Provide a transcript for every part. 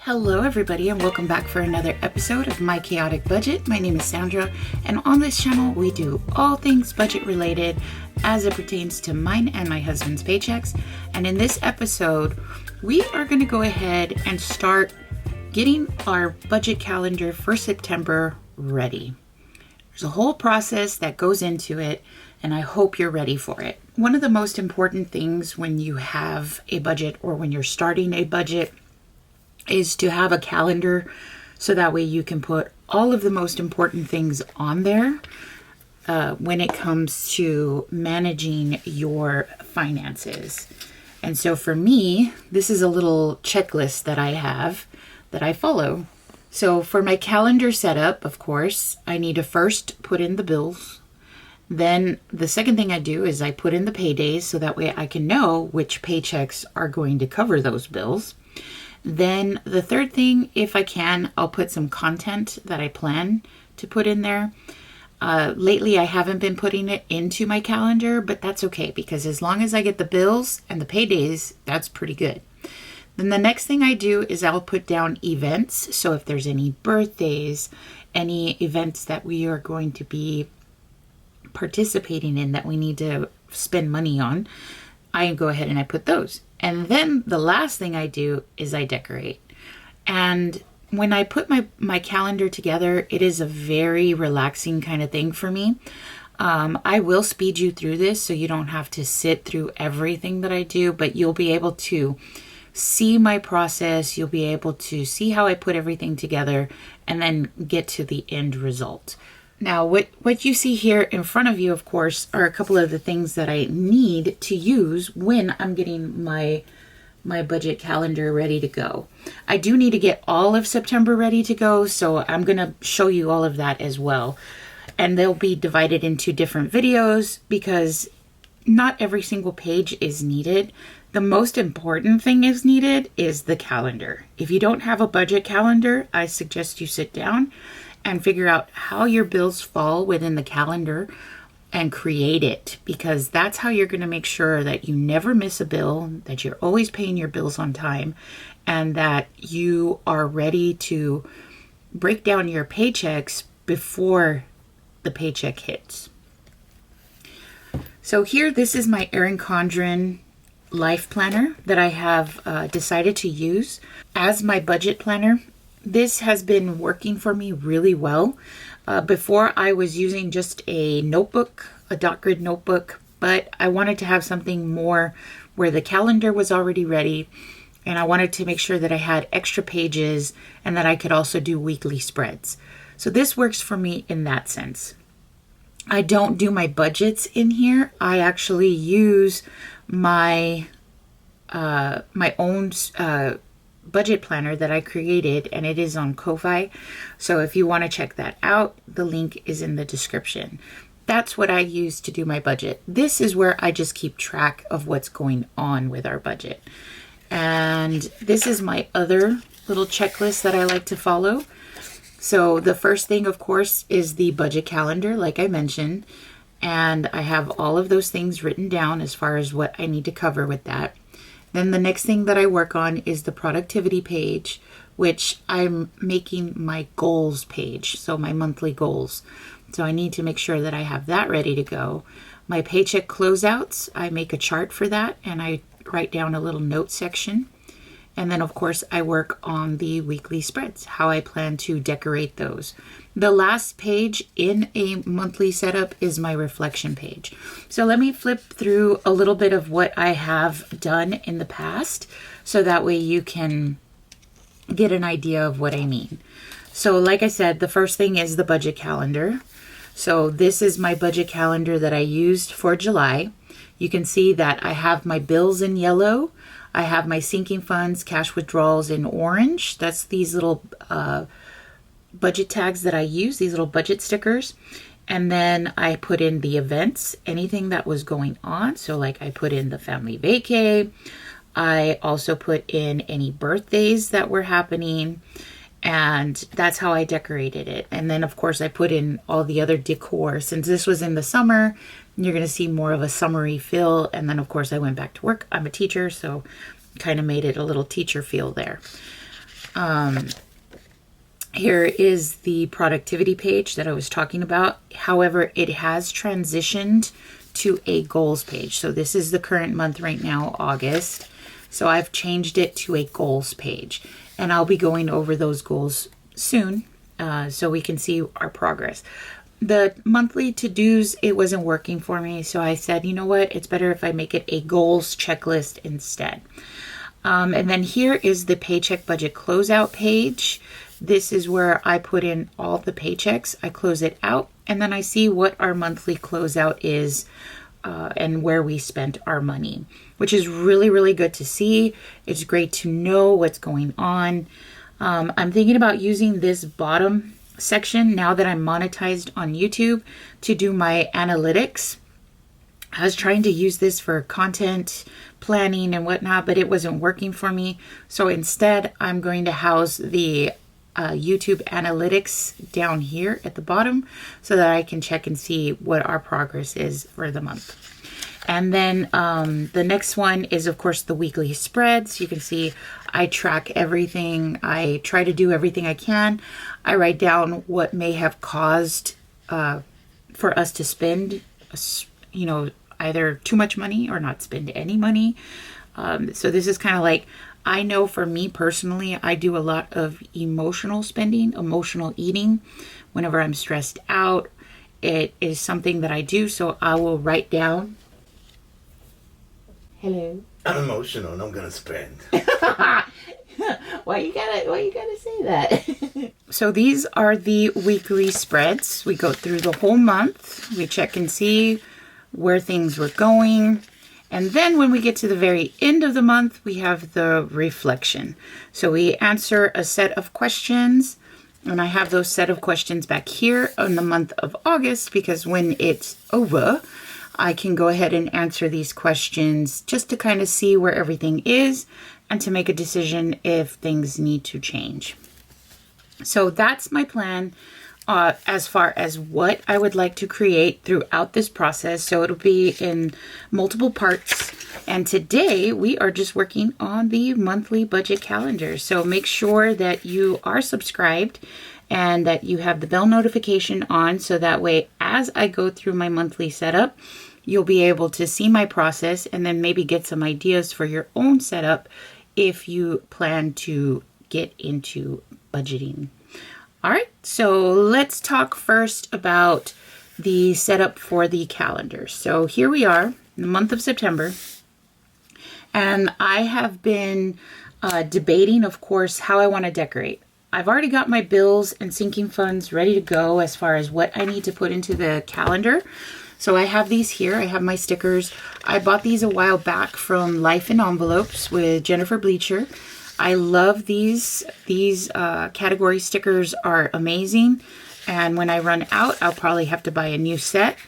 Hello everybody and welcome back for another episode of My Chaotic Budget. My name is Sandra and on this channel we do all things budget related as it pertains to mine and my husband's paychecks. And in this episode we are going to go ahead and start getting our budget calendar for September ready. There's a whole process that goes into it and I hope you're ready for it. One of the most important things when you have a budget or when you're starting a budget is to have a calendar so that way you can put all of the most important things on there when it comes to managing your finances. And so for me, this is a little checklist that I have that I follow. So for my calendar setup, of course, I need to first put in the bills. Then the second thing I do is I put in the paydays so that way I can know which paychecks are going to cover those bills. Then the third thing, if I can, I'll put some content that I plan to put in there. Lately, I haven't been putting it into my calendar, but that's okay because as long as I get the bills and the paydays, that's pretty good. Then the next thing I do is I'll put down events. So if there's any birthdays, any events that we are going to be participating in that we need to spend money on, I go ahead and I put those. And then the last thing I do is I decorate. And when I put my calendar together, it is a very relaxing kind of thing for me. I will speed you through this so you don't have to sit through everything that I do, but you'll be able to see my process. You'll be able to see how I put everything together and then get to the end result. Now, what you see here in front of you, of course, are a couple of the things that I need to use when I'm getting my budget calendar ready to go. I do need to get all of September ready to go, so I'm going to show you all of that as well. And they'll be divided into different videos because not every single page is needed. The most important thing is needed is the calendar. If you don't have a budget calendar, I suggest you sit down and figure out how your bills fall within the calendar and create it, because that's how you're going to make sure that you never miss a bill, that you're always paying your bills on time, and that you are ready to break down your paychecks before the paycheck hits. So here, this is my Erin Condren life planner that I have decided to use as my budget planner. This has been working for me really well. Before I was using just a notebook, a dot grid notebook, but I wanted to have something more where the calendar was already ready and I wanted to make sure that I had extra pages and that I could also do weekly spreads. So this works for me in that sense. I don't do my budgets in here. I actually use my own budget planner that I created, and it is on Ko-Fi. So if you want to check that out, the link is in the description. That's what I use to do my budget. This is where I just keep track of what's going on with our budget. And this is my other little checklist that I like to follow. So the first thing, of course, is the budget calendar, like I mentioned. And I have all of those things written down as far as what I need to cover with that. Then the next thing that I work on is the productivity page, which I'm making my goals page, so my monthly goals. So I need to make sure that I have that ready to go. My paycheck closeouts, I make a chart for that and I write down a little note section. And then, of course, I work on the weekly spreads, how I plan to decorate those. The last page in a monthly setup is my reflection page. So let me flip through a little bit of what I have done in the past so that way you can get an idea of what I mean. So like I said, the first thing is the budget calendar. So this is my budget calendar that I used for July. You can see that I have my bills in yellow. I have my sinking funds, cash withdrawals in orange. That's these little budget tags that I use, these little budget stickers. And then I put in the events, anything that was going on. So like I put in the family vacay. I also put in any birthdays that were happening. And that's how I decorated it. And then, of course, I put in all the other decor. Since this was in the summer, you're going to see more of a summery feel. And then, of course, I went back to work. I'm a teacher, so kind of made it a little teacher feel there. Here is the productivity page that I was talking about. However, it has transitioned to a goals page. So this is the current month right now, August. So I've changed it to a goals page, and I'll be going over those goals soon so we can see our progress. The monthly to-dos, it wasn't working for me. So I said, you know what? It's better if I make it a goals checklist instead. And then here is the paycheck budget closeout page. This is where I put in all the paychecks. I close it out, and then I see what our monthly closeout is and where we spent our money, which is really, really good to see. It's great to know what's going on. I'm thinking about using this bottom section now that I'm monetized on YouTube to do my analytics. I was trying to use this for content planning and whatnot, but it wasn't working for me. So instead, I'm going to house the YouTube analytics down here at the bottom so that I can check and see what our progress is for the month. And then the next one is, of course, the weekly spreads. You can see I track everything. I try to do everything I can. I write down what may have caused for us to spend, either too much money or not spend any money. So this is kind of like, I know for me personally, I do a lot of emotional spending, emotional eating. Whenever I'm stressed out, it is something that I do. So I will write down. Hello. I'm emotional and I'm gonna spend. Why you gotta say that? So these are the weekly spreads. We go through the whole month. We check and see where things were going. And then when we get to the very end of the month, we have the reflection. So we answer a set of questions, and I have those set of questions back here in the month of August, because when it's over, I can go ahead and answer these questions just to kind of see where everything is and to make a decision if things need to change. So that's my plan. As far as what I would like to create throughout this process. So it'll be in multiple parts. And today we are just working on the monthly budget calendar. So make sure that you are subscribed and that you have the bell notification on. So that way, as I go through my monthly setup, you'll be able to see my process and then maybe get some ideas for your own setup if you plan to get into budgeting. All right, so let's talk first about the setup for the calendar. So here we are in the month of September, and I have been debating, of course, how I want to decorate. I've already got my bills and sinking funds ready to go as far as what I need to put into the calendar. So I have these here. I have my stickers. I bought these a while back from Life in Envelopes with Jennifer Bleacher. I love these. These category stickers are amazing. And when I run out, I'll probably have to buy a new set.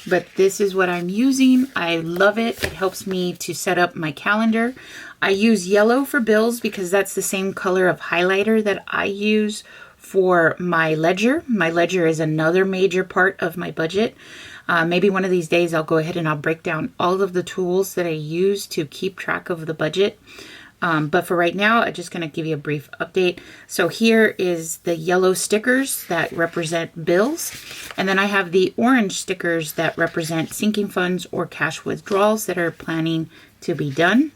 But this is what I'm using. I love it. It helps me to set up my calendar. I use yellow for bills because that's the same color of highlighter that I use for my ledger. My ledger is another major part of my budget. Maybe one of these days I'll go ahead and I'll break down all of the tools that I use to keep track of the budget. But for right now, I'm just going to give you a brief update. So here is the yellow stickers that represent bills. And then I have the orange stickers that represent sinking funds or cash withdrawals that are planning to be done.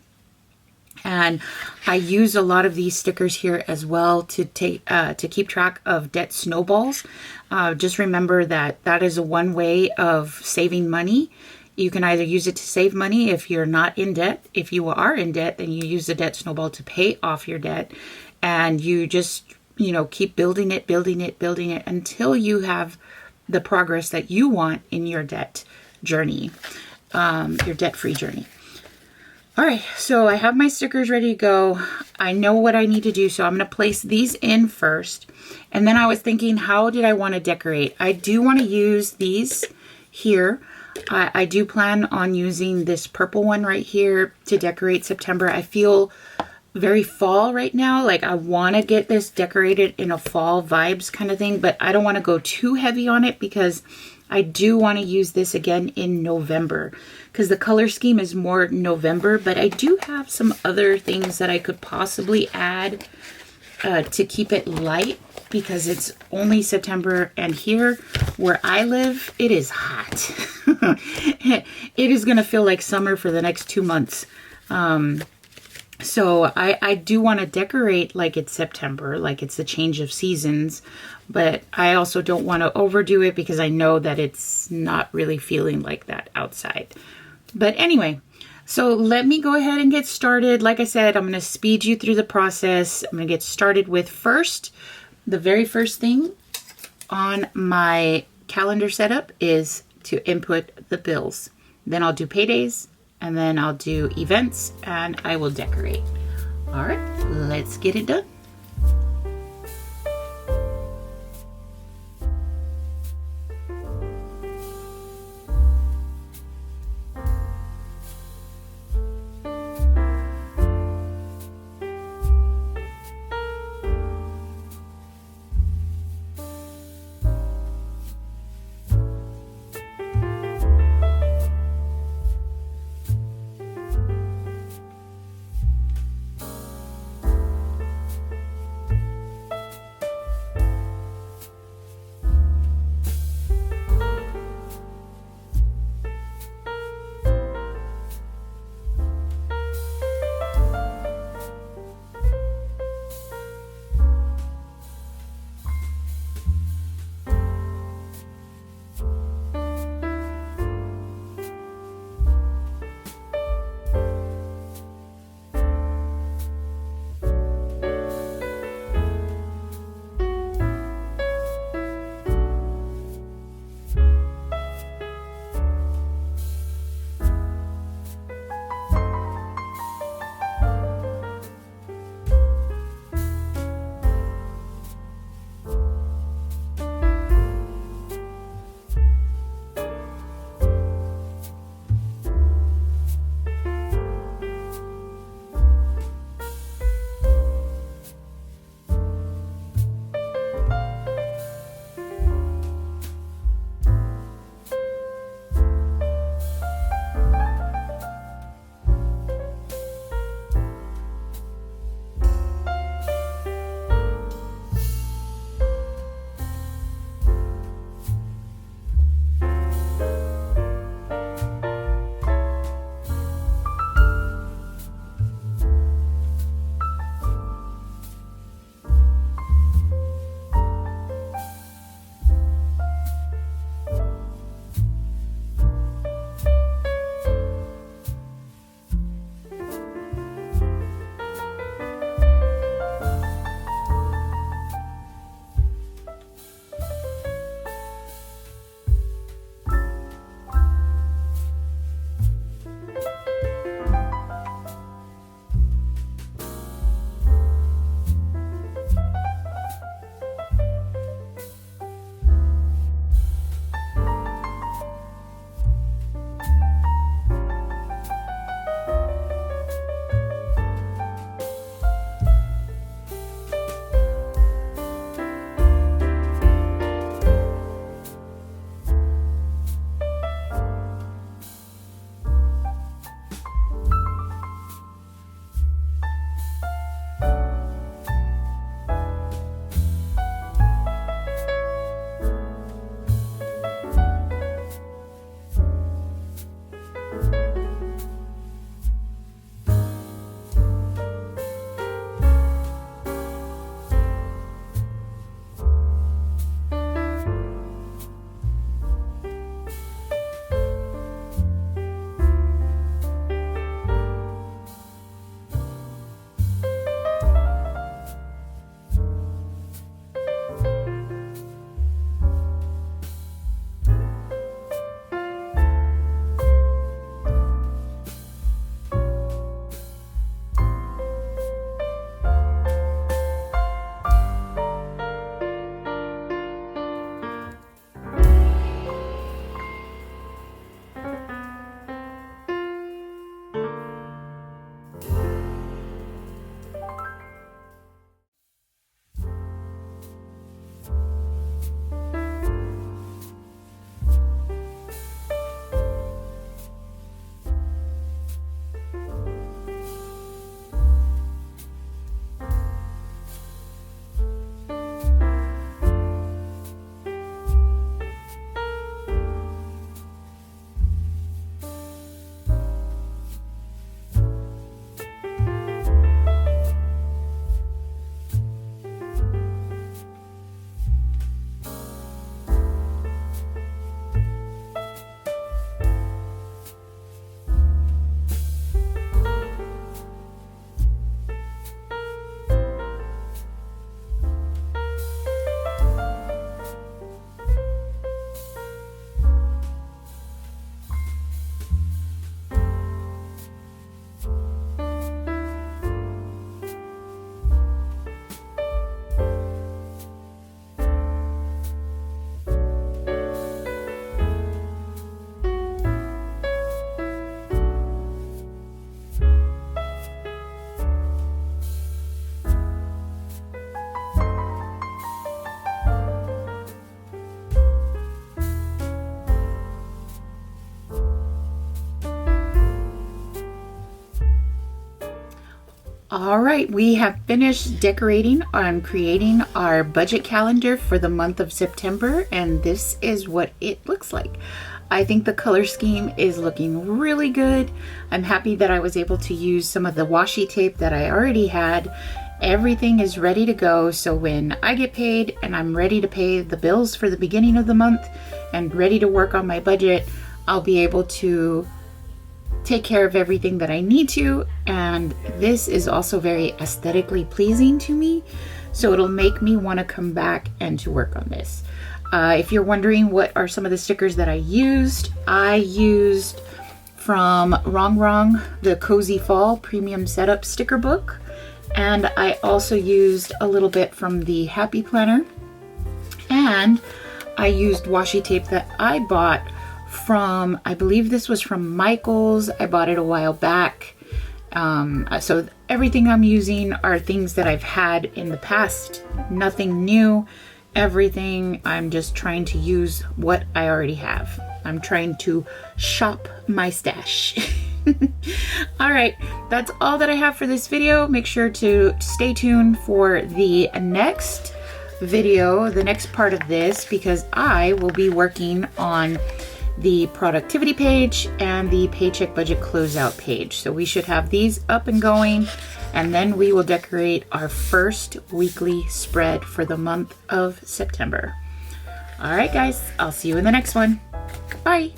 And I use a lot of these stickers here as well to keep track of debt snowballs. Just remember that that is one way of saving money. You can either use it to save money if you're not in debt. If you are in debt, then you use the debt snowball to pay off your debt. And you just, keep building it until you have the progress that you want in your debt journey, your debt-free journey. All right, so I have my stickers ready to go. I know what I need to do, so I'm going to place these in first. And then I was thinking, how did I want to decorate? I do want to use these here. I do plan on using this purple one right here to decorate September. I feel very fall right now. Like I want to get this decorated in a fall vibes kind of thing, but I don't want to go too heavy on it because I do want to use this again in November because the color scheme is more November, but I do have some other things that I could possibly add to keep it light because it's only September, and here where I live, it is hot. It is going to feel like summer for the next 2 months. So I do want to decorate like it's September, like it's a change of seasons, but I also don't want to overdo it because I know that it's not really feeling like that outside. But anyway, so let me go ahead and get started. Like I said, I'm going to speed you through the process. I'm going to get started with the very first thing on my calendar setup is to input the bills. Then I'll do Paydays, and then I'll do events, and I will decorate. All right, let's get it done. All right, we have finished decorating and creating our budget calendar for the month of September, and this is what it looks like. I think the color scheme is looking really good. I'm happy that I was able to use some of the washi tape that I already had. Everything is ready to go, so when I get paid and I'm ready to pay the bills for the beginning of the month and ready to work on my budget, I'll be able to take care of everything that I need to, and this is also very aesthetically pleasing to me, so it'll make me want to come back and to work on this. If you're wondering what are some of the stickers that I used from Wrong the Cozy Fall Premium Setup sticker book, and I also used a little bit from the Happy Planner, and I used washi tape that I bought from, I believe this was from Michael's. I bought it a while back. So everything I'm using are things that I've had in the past, nothing new. Everything, I'm just trying to use what I already have. I'm trying to shop my stash. All right, that's all that I have for this video. Make sure to stay tuned for the next video, the next part of this, because I will be working on the productivity page and the paycheck budget closeout page. So we should have these up and going, and then we will decorate our first weekly spread for the month of September. All right, guys, I'll see you in the next one. Bye.